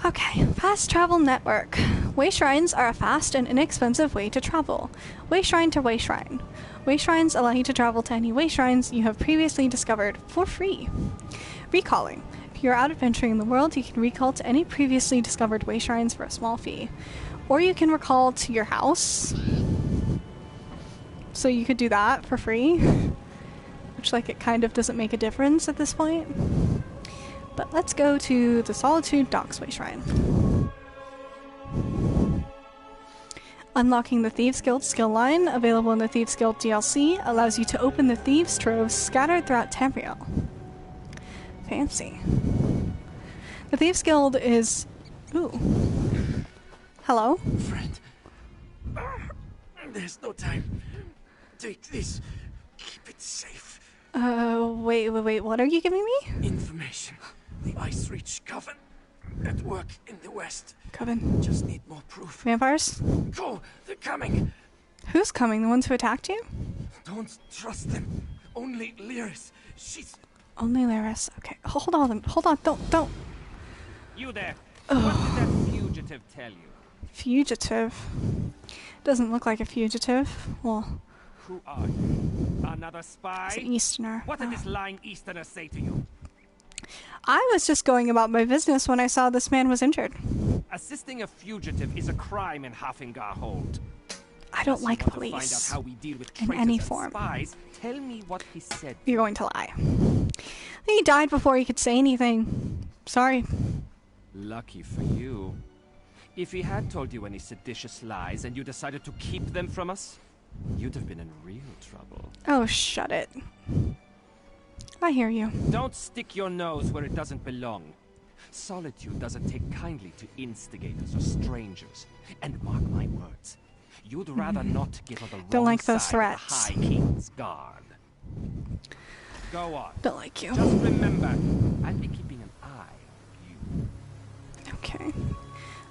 Okay, fast travel network. Way shrines are a fast and inexpensive way to travel. Way shrine to way shrine. Way shrines allow you to travel to any way shrines you have previously discovered for free. Recalling. If you're out adventuring in the world, you can recall to any previously discovered way shrines for a small fee. Or you can recall to your house. So you could do that for free. Which, like, it kind of doesn't make a difference at this point. But let's go to the Solitude Docks Way Shrine. Unlocking the Thieves Guild skill line, available in the Thieves Guild DLC, allows you to open the Thieves' Troves scattered throughout Tamriel. Fancy. The Thieves Guild is... Ooh. Hello? Friend. There's no time. Take this. Keep it safe. Wait, what are you giving me? Information. The Ice Reach Coven. At work in the west. Coven. Just need more proof. Vampires? Go! They're coming! Who's coming? The ones who attacked you? Don't trust them. Only Lyris. She's... Only Lyris. Okay. Hold on. Don't. You there. What did that fugitive tell you? Fugitive? Doesn't look like a fugitive. Well... Who are you? Another spy? It's an Easterner. What did this lying Easterner say to you? I was just going about my business when I saw this man was injured. Assisting a fugitive is a crime in Hafengar-Hold. I don't like To police. find out how we deal with in traitors any and form. Spies, tell me what he said. You're going to lie. He died before he could say anything. Sorry. Lucky for you. If he had told you any seditious lies and you decided to keep them from us, you'd have been in real trouble. Oh, shut it. I hear you. Don't stick your nose where it doesn't belong. Solitude doesn't take kindly to instigators or strangers. And mark my words, you'd rather not get on the Don't wrong like those side threats. of the High King's guard. Go on. Don't like you. Just remember, I'll be keeping an eye on you. Okay.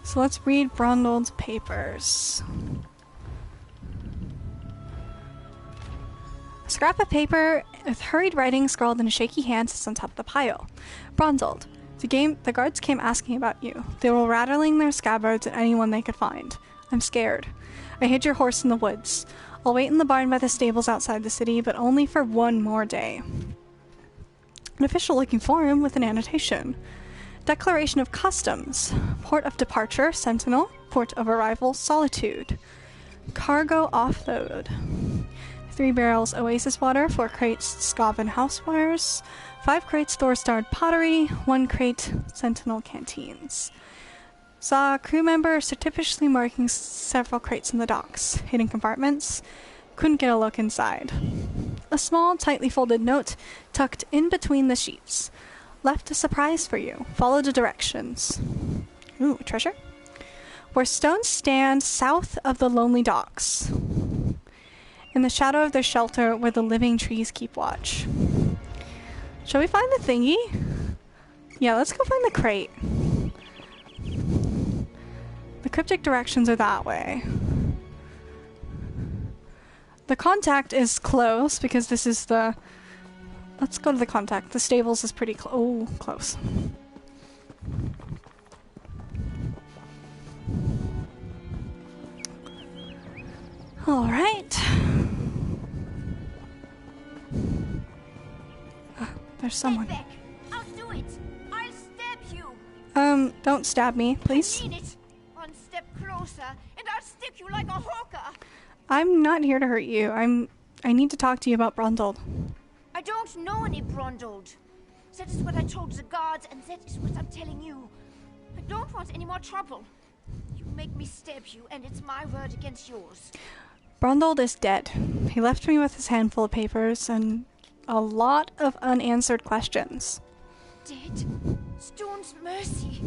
So let's read Brondol's papers. A scrap of paper with hurried writing scrawled in a shaky hand sits on top of the pile. Brondold. The guards came asking about you. They were rattling their scabbards at anyone they could find. I'm scared. I hid your horse in the woods. I'll wait in the barn by the stables outside the city, but only for one more day. An official looking for him with an annotation. Declaration of Customs. Port of Departure, Sentinel. Port of Arrival, Solitude. Cargo offload. 3 barrels Oasis water, 4 crates Skaven housewares, 5 crates Thor-starred pottery, 1 crate Sentinel canteens. Saw a crew member surreptitiously marking several crates in the docks, hidden compartments. Couldn't get a look inside. A small, tightly folded note tucked in between the sheets. Left a surprise for you. Follow the directions. Ooh, treasure? Where stones stand south of the lonely docks. In the shadow of their shelter where the living trees keep watch. Shall we find the thingy? Yeah, let's go find the crate. The cryptic directions are that way. The contact is close because this is the... Let's go to the contact. The stables is pretty close. Alright. There's someone. Get back. I'll do it. I'll stab you. Don't stab me, please. I mean it. One step closer, and I'll stick you like a hawker. I'm not here to hurt you. I need to talk to you about Brundold. I don't know any Brondold. That is what I told the guards, and that is what I'm telling you. I don't want any more trouble. You make me stab you, and it's my word against yours. Brundold is dead. He left me with his handful of papers and a lot of unanswered questions. Dead? Stone's mercy.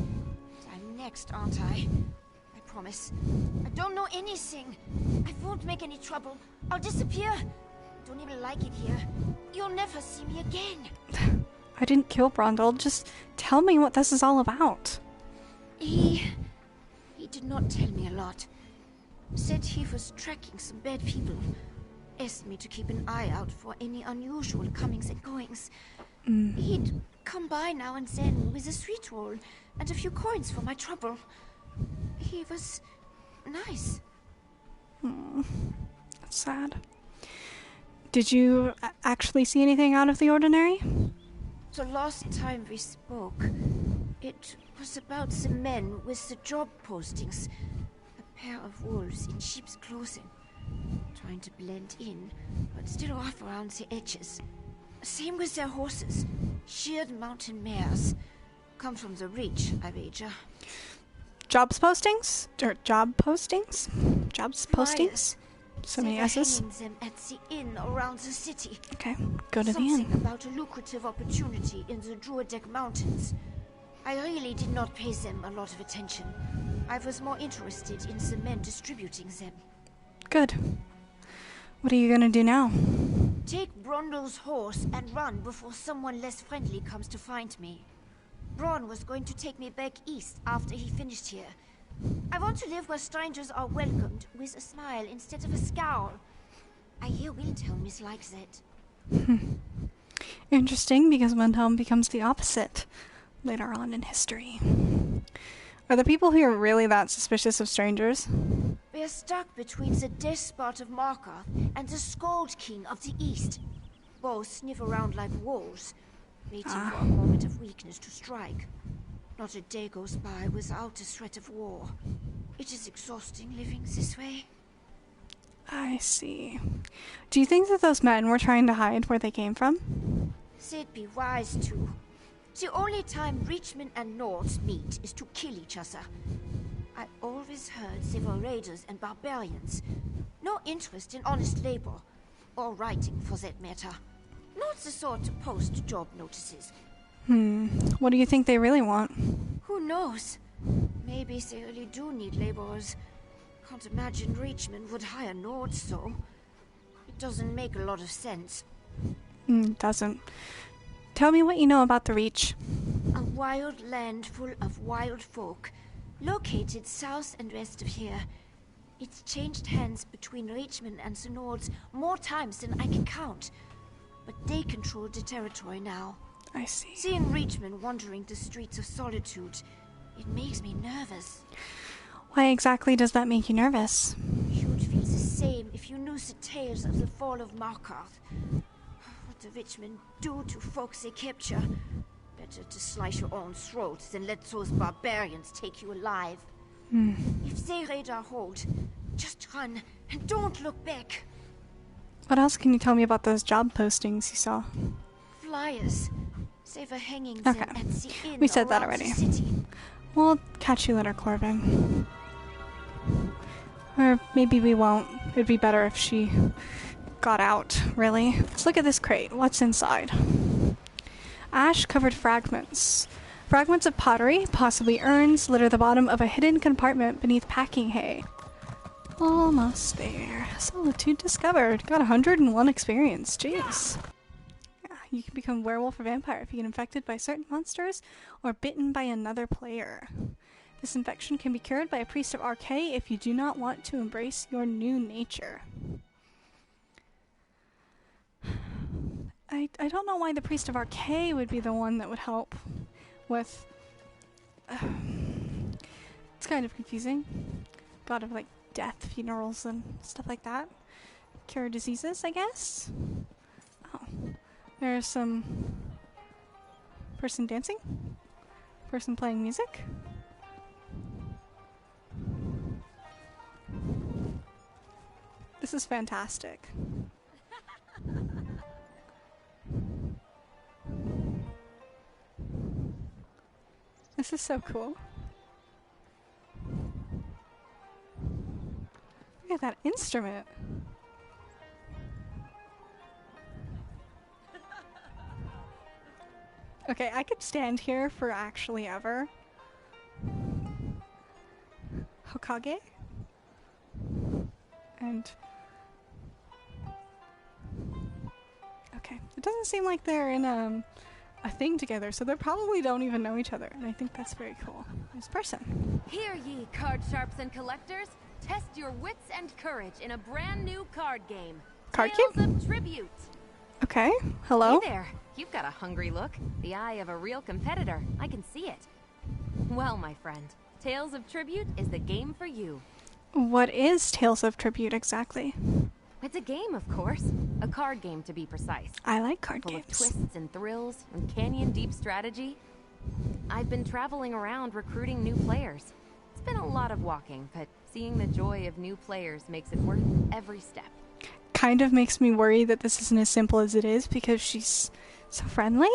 I'm next, aren't I? I promise. I don't know anything. I won't make any trouble. I'll disappear. I don't even like it here. You'll never see me again. I didn't kill Brundold. Just tell me what this is all about. He did not tell me a lot. Said he was tracking some bad people. Asked me to keep an eye out for any unusual comings and goings. He'd come by now and then with a sweet roll and a few coins for my trouble. He was nice. That's sad. Did you actually see anything out of the ordinary? The last time we spoke, it was about the men with the job postings. A pair of wolves in sheep's clothing. Trying to blend in, but still off around the edges. Same with their horses. Sheared mountain mares. Come from the Reach, I wager. Jobs postings? Or job postings? Jobs postings? So many S's. Hanging them at the inn around the city. Okay, go to the Something inn. about a lucrative opportunity in the Druidec Mountains. I really did not pay them a lot of attention. I was more interested in the men distributing them. Good. What are you gonna do now? Take Brondle's horse and run before someone less friendly comes to find me. Braun was going to take me back east after he finished here. I want to live where strangers are welcomed with a smile instead of a scowl. I hear Windhelm is like that. Interesting, because Windhelm becomes the opposite later on in history. Are the people here really that suspicious of strangers? We're stuck between the despot of Markarth and the Skald King of the East. Both sniff around like wolves, waiting for a moment of weakness to strike. Not a day goes by without a threat of war. It is exhausting living this way. I see. Do you think that those men were trying to hide where they came from? They'd be wise to. The only time Reachmen and Nords meet is to kill each other. I always heard they were raiders and barbarians. No interest in honest labor. Or writing, for that matter. Not the sort to post job notices. What do you think they really want? Who knows? Maybe they really do need laborers. Can't imagine Reachmen would hire Nords, so. It doesn't make a lot of sense. Doesn't. Tell me what you know about the Reach. A wild land full of wild folk, located south and west of here. It's changed hands between Reachmen and the Nords more times than I can count. But they control the territory now. I see. Seeing Reachmen wandering the streets of Solitude, it makes me nervous. Why exactly does that make you nervous? You'd feel the same if you knew the tales of the fall of Markarth. What the Reachmen do to folks they capture. Better to slice your own throat than let those barbarians take you alive. If they raid our hold, just run and don't look back. What else can you tell me about those job postings you saw? Flyers. They were hanging Okay. them at the inn We said that around already. the city. We'll catch you later, Corbin. Or maybe we won't. It'd be better if she got out, really. Let's look at this crate. What's inside? Ash-covered fragments. Fragments of pottery, possibly urns, litter the bottom of a hidden compartment beneath packing hay. Almost there. Solitude discovered. Got 101 experience. Jeez. Yeah, you can become werewolf or vampire if you get infected by certain monsters or bitten by another player. This infection can be cured by a priest of Archay if you do not want to embrace your new nature. I don't know why the priest of Archay would be the one that would help with... it's kind of confusing. God of, like, death, funerals, and stuff like that. Cure diseases, I guess? Oh. There's some... person dancing? Person playing music? This is fantastic. This is so cool. Look at that instrument. Okay, I could stand here for actually ever. Hokage? And... okay, it doesn't seem like they're in a thing together, so they probably don't even know each other, and I think that's very cool. This person. Hear ye, card sharps and collectors. Test your wits and courage in a brand new card game. Card Tales game? of Tribute. Okay. Hello? Hey there. You've got a hungry look. The eye of a real competitor. I can see it. Well, my friend, Tales of Tribute is the game for you. What is Tales of Tribute exactly? It's a game, of course. A card game, to be precise. I like card Full of games. twists and thrills and canyon-deep strategy. I've been traveling around recruiting new players. It's been a lot of walking, but seeing the joy of new players makes it worth every step. Kind of makes me worry that this isn't as simple as it is because she's so friendly.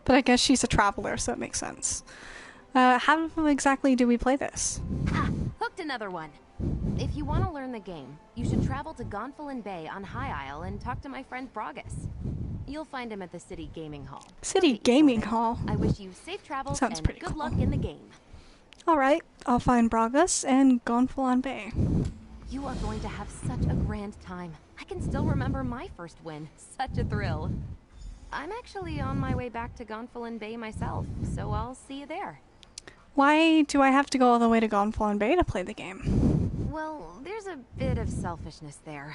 But I guess she's a traveler, so it makes sense. How exactly do we play this? Ha! Hooked another one. If you want to learn the game, you should travel to Gonfalon Bay on High Isle and talk to my friend Bragas. You'll find him at the City Gaming Hall. City Gaming Hall. I wish you safe travels Sounds and pretty good cool. luck in the game. Alright, I'll find Bragas and Gonfalon Bay. You are going to have such a grand time. I can still remember my first win. Such a thrill. I'm actually on my way back to Gonfalon Bay myself, so I'll see you there. Why do I have to go all the way to Gonfalon Bay to play the game? Well, there's a bit of selfishness there.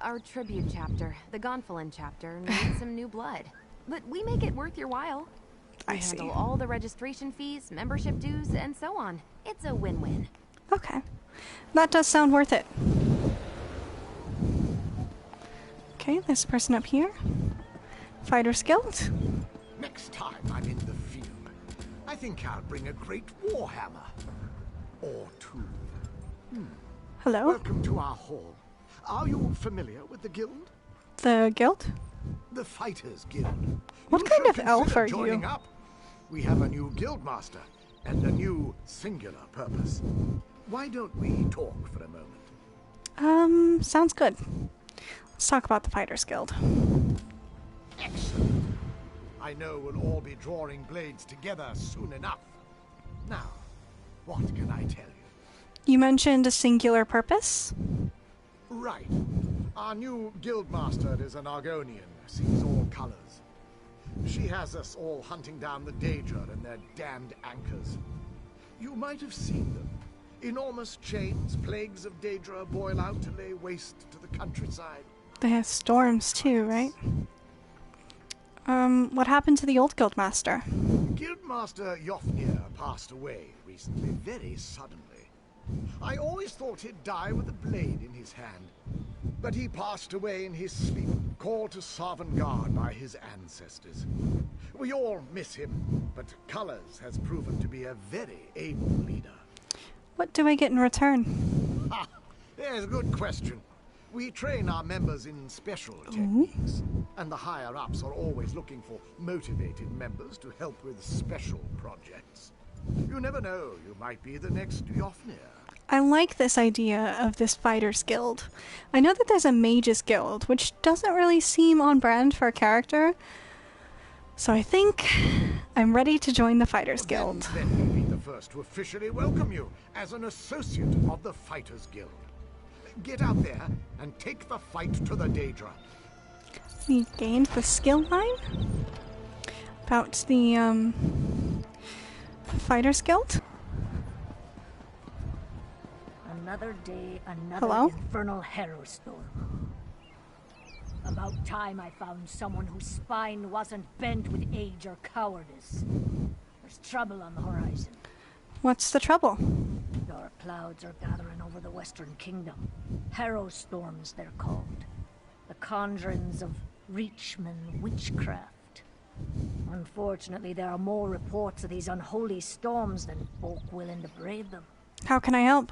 Our tribute chapter, the Gonfalon chapter, needs some new blood. But we make it worth your while. We I see. handle all the registration fees, membership dues, and so on. It's a win-win. Okay. That does sound worth it. Okay, this person up here. Fighters Guild. Next time I'm in the field, I think I'll bring a great warhammer. Or two. Hello? Welcome to our hall. Are you familiar with the guild? The guild? The Fighters Guild. What You kind should of elf consider are joining you? Up. We have a new guild master and a new singular purpose. Why don't we talk for a moment? Sounds good. Let's talk about the Fighters Guild. Excellent. I know we'll all be drawing blades together soon enough. Now, what can I tell you? You mentioned a singular purpose? Right. Our new guildmaster is an Argonian, sees all colors. She has us all hunting down the Daedra and their damned anchors. You might have seen them. Enormous chains, plagues of Daedra boil out to lay waste to the countryside. They have storms too, right? What happened to the old guildmaster? Guildmaster Jofnir passed away recently, very suddenly. I always thought he'd die with a blade in his hand. But he passed away in his sleep, called to Sovngarde by his ancestors. We all miss him, but Colors has proven to be a very able leader. What do I get in return? Ha! There's a good question. We train our members in special techniques, and the higher-ups are always looking for motivated members to help with special projects. You never know, you might be the next Jofnir. I like this idea of this Fighters Guild. I know that there's a Mages Guild, which doesn't really seem on brand for a character. So I think I'm ready to join the Fighters Guild. Then we'll be the first to officially welcome you as an associate of the Fighters Guild. Get out there and take the fight to the Daedra. We gained the skill line about the Fighters Guild. Another day, another Hello? infernal harrow storm. About time I found someone whose spine wasn't bent with age or cowardice. There's trouble on the horizon. What's the trouble? Dark clouds are gathering over the Western Kingdom. Harrow storms, they're called. The conjurings of Reachman witchcraft. Unfortunately, there are more reports of these unholy storms than folk willing to brave them. How can I help?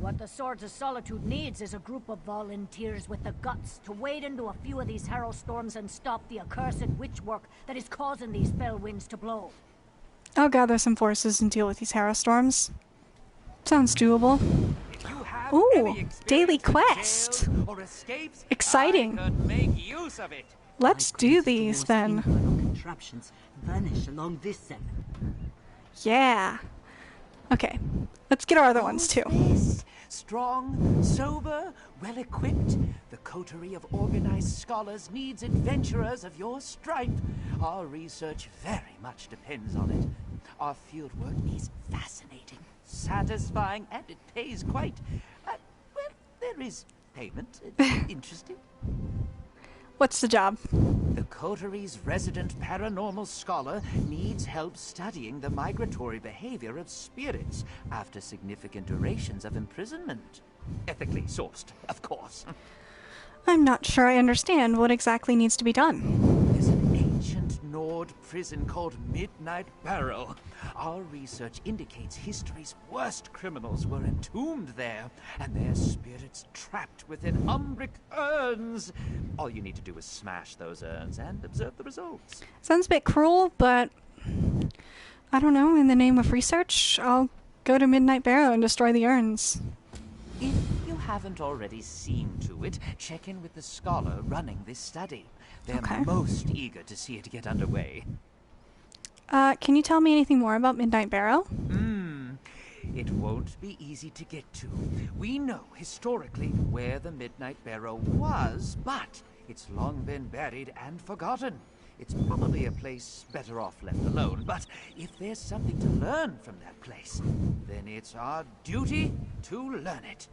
What the Swords of Solitude needs is a group of volunteers with the guts to wade into a few of these harrow storms and stop the accursed witchwork that is causing these fell winds to blow. I'll gather some forces and deal with these harrow storms. Sounds doable. If you have Ooh, any experience daily in quest. jails or escapes, Exciting. I could make use of it. Let's do these then. Contraptions vanish along this seven. Yeah. Okay, let's get our other ones too. This, strong, sober, well-equipped, the coterie of organized scholars needs adventurers of your stripe. Our research very much depends on it. Our fieldwork is fascinating, satisfying, and it pays quite. Well, there is payment. Interesting. What's the job? The coteries' resident paranormal scholar needs help studying the migratory behavior of spirits after significant durations of imprisonment. Ethically sourced, of course. I'm not sure I understand what exactly needs to be done. There's an ancient Nord prison called Midnight Barrow. Our research indicates history's worst criminals were entombed there, and their spirits trapped within umbric urns. All you need to do is smash those urns and observe the results. Sounds a bit cruel, but I don't know, in the name of research, I'll go to Midnight Barrow and destroy the urns. If you haven't already seen to it, check in with the scholar running this study. They're Okay. most eager to see it get underway. Can you tell me anything more about Midnight Barrow? It won't be easy to get to. We know historically where the Midnight Barrow was, but it's long been buried and forgotten. It's probably a place better off left alone, but if there's something to learn from that place, then it's our duty to learn it.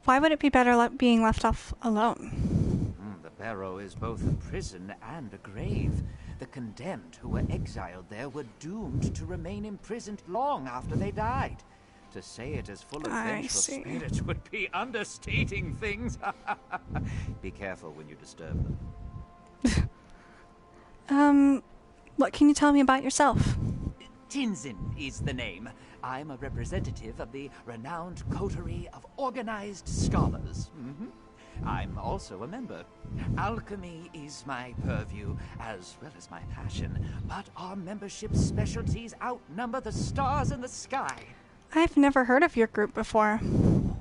Why would it be better being left off alone? The barrow is both a prison and a grave. The condemned who were exiled there were doomed to remain imprisoned long after they died. To say it is full of I vengeful see. spirits would be understating things. Be careful when you disturb them. What can you tell me about yourself? Tinzin is the name. I'm a representative of the renowned coterie of organized scholars. I'm also a member. Alchemy is my purview, as well as my passion, but our membership's specialties outnumber the stars in the sky. I've never heard of your group before.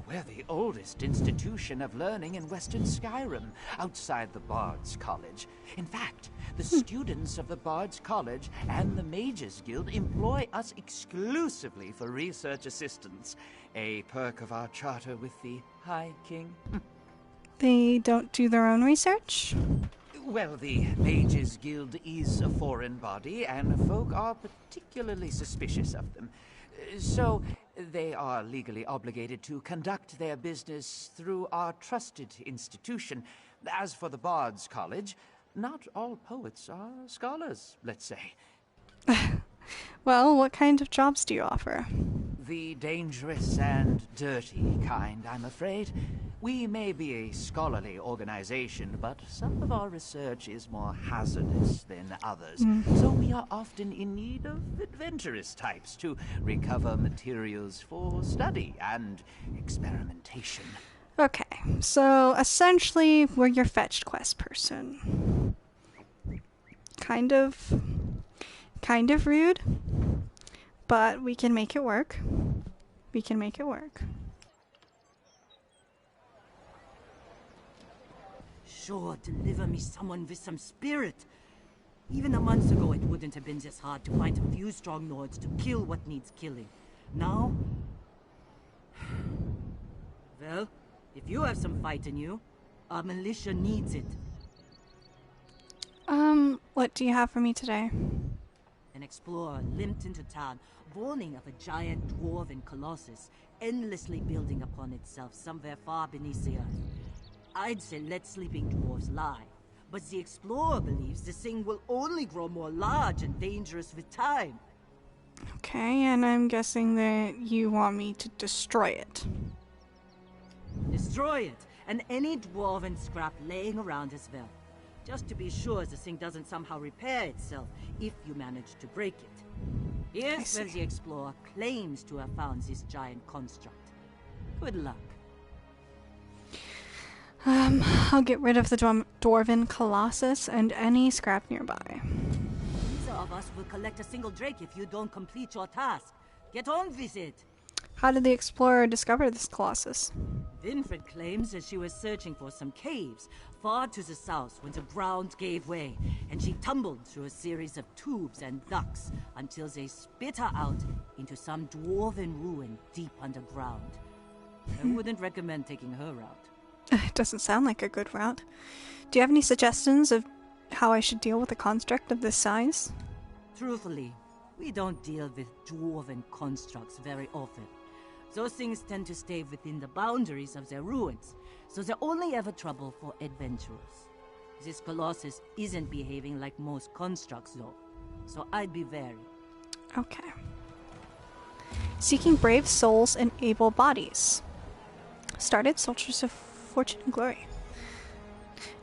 We're the oldest institution of learning in Western Skyrim, outside the Bard's College. In fact, the students of the Bard's College and the Mages Guild employ us exclusively for research assistance, a perk of our charter with the High King. They don't do their own research? Well, the Mages Guild is a foreign body, and folk are particularly suspicious of them. So, they are legally obligated to conduct their business through our trusted institution. As for the Bard's College, not all poets are scholars, let's say. Well, what kind of jobs do you offer? The dangerous and dirty kind, I'm afraid. We may be a scholarly organization, but some of our research is more hazardous than others. So we are often in need of adventurous types to recover materials for study and experimentation. Okay, so essentially we're your fetched quest person. Kind of rude, but we can make it work. We can make it work. Sure, deliver me someone with some spirit. Even a month ago, it wouldn't have been this hard to find a few strong Nords to kill what needs killing. Now? Well, if you have some fight in you, our militia needs it. What do you have for me today? An explorer limped into town, warning of a giant dwarven colossus, endlessly building upon itself somewhere far beneath the earth. I'd say let sleeping dwarves lie, but the explorer believes this thing will only grow more large and dangerous with time. Okay, and I'm guessing that you want me to destroy it. Destroy it, and any dwarven scrap laying around as well. Just to be sure the thing doesn't somehow repair itself if you manage to break it. Here's where the explorer claims to have found this giant construct. Good luck. I'll get rid of the dwarven colossus and any scrap nearby. Neither of us will collect a single drake if you don't complete your task. Get on with it! How did the explorer discover this colossus? Winfred claims that she was searching for some caves far to the south when the ground gave way, and she tumbled through a series of tubes and ducts until they spit her out into some dwarven ruin deep underground. I wouldn't recommend taking her route. It doesn't sound like a good route. Do you have any suggestions of how I should deal with a construct of this size? Truthfully, we don't deal with dwarven constructs very often. Those things tend to stay within the boundaries of their ruins, so they're only ever trouble for adventurers. This Colossus isn't behaving like most constructs, though. So I'd be wary. Okay. Seeking brave souls and able bodies. Started Soldiers of Fortune and Glory.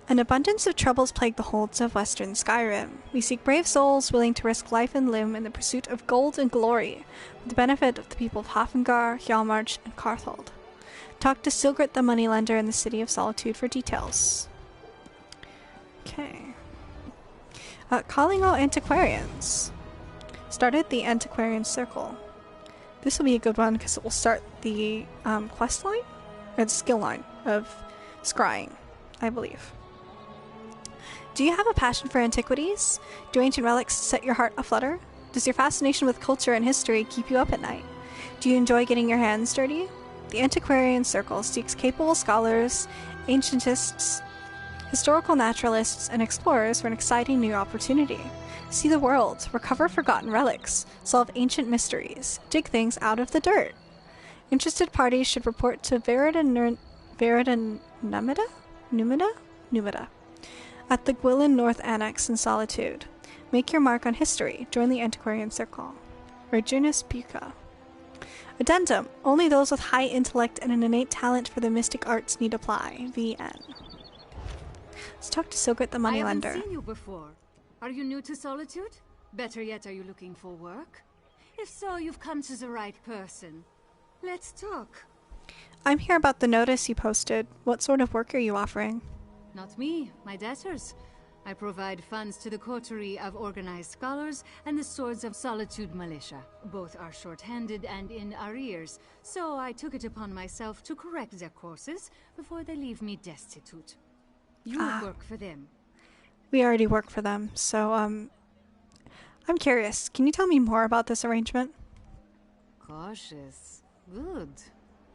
An abundance of troubles plague the holds of Western Skyrim. We seek brave souls willing to risk life and limb in the pursuit of gold and glory, for the benefit of the people of Hafengar, Hjalmarch, and Carthold. Talk to Silgrit the Moneylender in the City of Solitude for details. Okay. Calling all antiquarians. Started the Antiquarian Circle. This will be a good one because it will start the quest line, or the skill line of scrying, I believe. Do you have a passion for antiquities? Do ancient relics set your heart aflutter? Does your fascination with culture and history keep you up at night? Do you enjoy getting your hands dirty? The Antiquarian Circle seeks capable scholars, ancientists, historical naturalists, and explorers for an exciting new opportunity. See the world, recover forgotten relics, solve ancient mysteries, dig things out of the dirt. Interested parties should report to Numida? At the Gwilyn North Annex in Solitude. Make your mark on history. Join the Antiquarian Circle. Virginis Buca. Addendum. Only those with high intellect and an innate talent for the mystic arts need apply. VN. Let's talk to Silgrit the Moneylender. I haven't seen you before. Are you new to Solitude? Better yet, are you looking for work? If so, you've come to the right person. Let's talk. I'm here about the notice you posted. What sort of work are you offering? Not me, my debtors. I provide funds to the coterie of organized scholars and the Swords of Solitude militia. Both are short-handed and in arrears, so I took it upon myself to correct their courses before they leave me destitute. You work for them. We already work for them, so, I'm curious. Can you tell me more about this arrangement? Cautious. Good.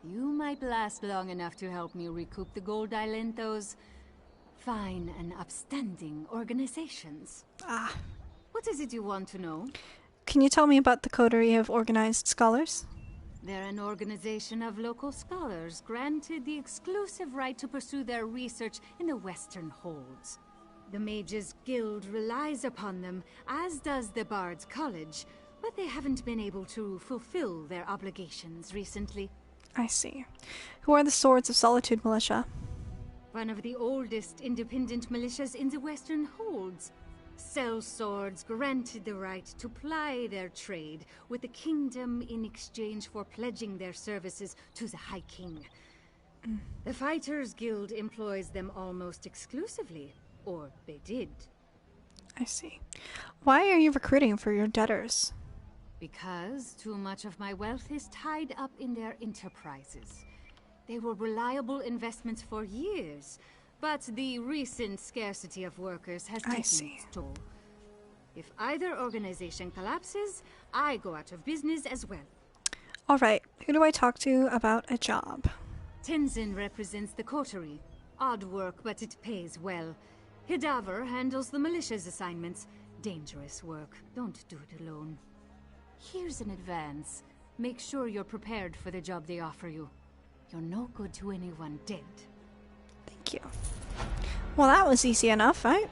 You might last long enough to help me recoup the gold I lent those fine and upstanding organizations. What is it you want to know? Can you tell me about the coterie of organized scholars? They're an organization of local scholars granted the exclusive right to pursue their research in the Western Holds. The Mages Guild relies upon them, as does the Bard's College, but they haven't been able to fulfill their obligations recently. I see. Who are the Swords of Solitude militia? One of the oldest independent militias in the Western Holds. Sellswords granted the right to ply their trade with the kingdom in exchange for pledging their services to the High King. The Fighters Guild employs them almost exclusively, or they did. I see. Why are you recruiting for your debtors? Because too much of my wealth is tied up in their enterprises. They were reliable investments for years, but the recent scarcity of workers has taken its toll. If either organization collapses, I go out of business as well. All right, who do I talk to about a job? Tenzin represents the coterie. Odd work, but it pays well. Hidaver handles the militia's assignments. Dangerous work. Don't do it alone. Here's an advance. Make sure you're prepared for the job they offer you. You're no good to anyone dead. Thank you. Well, that was easy enough, right?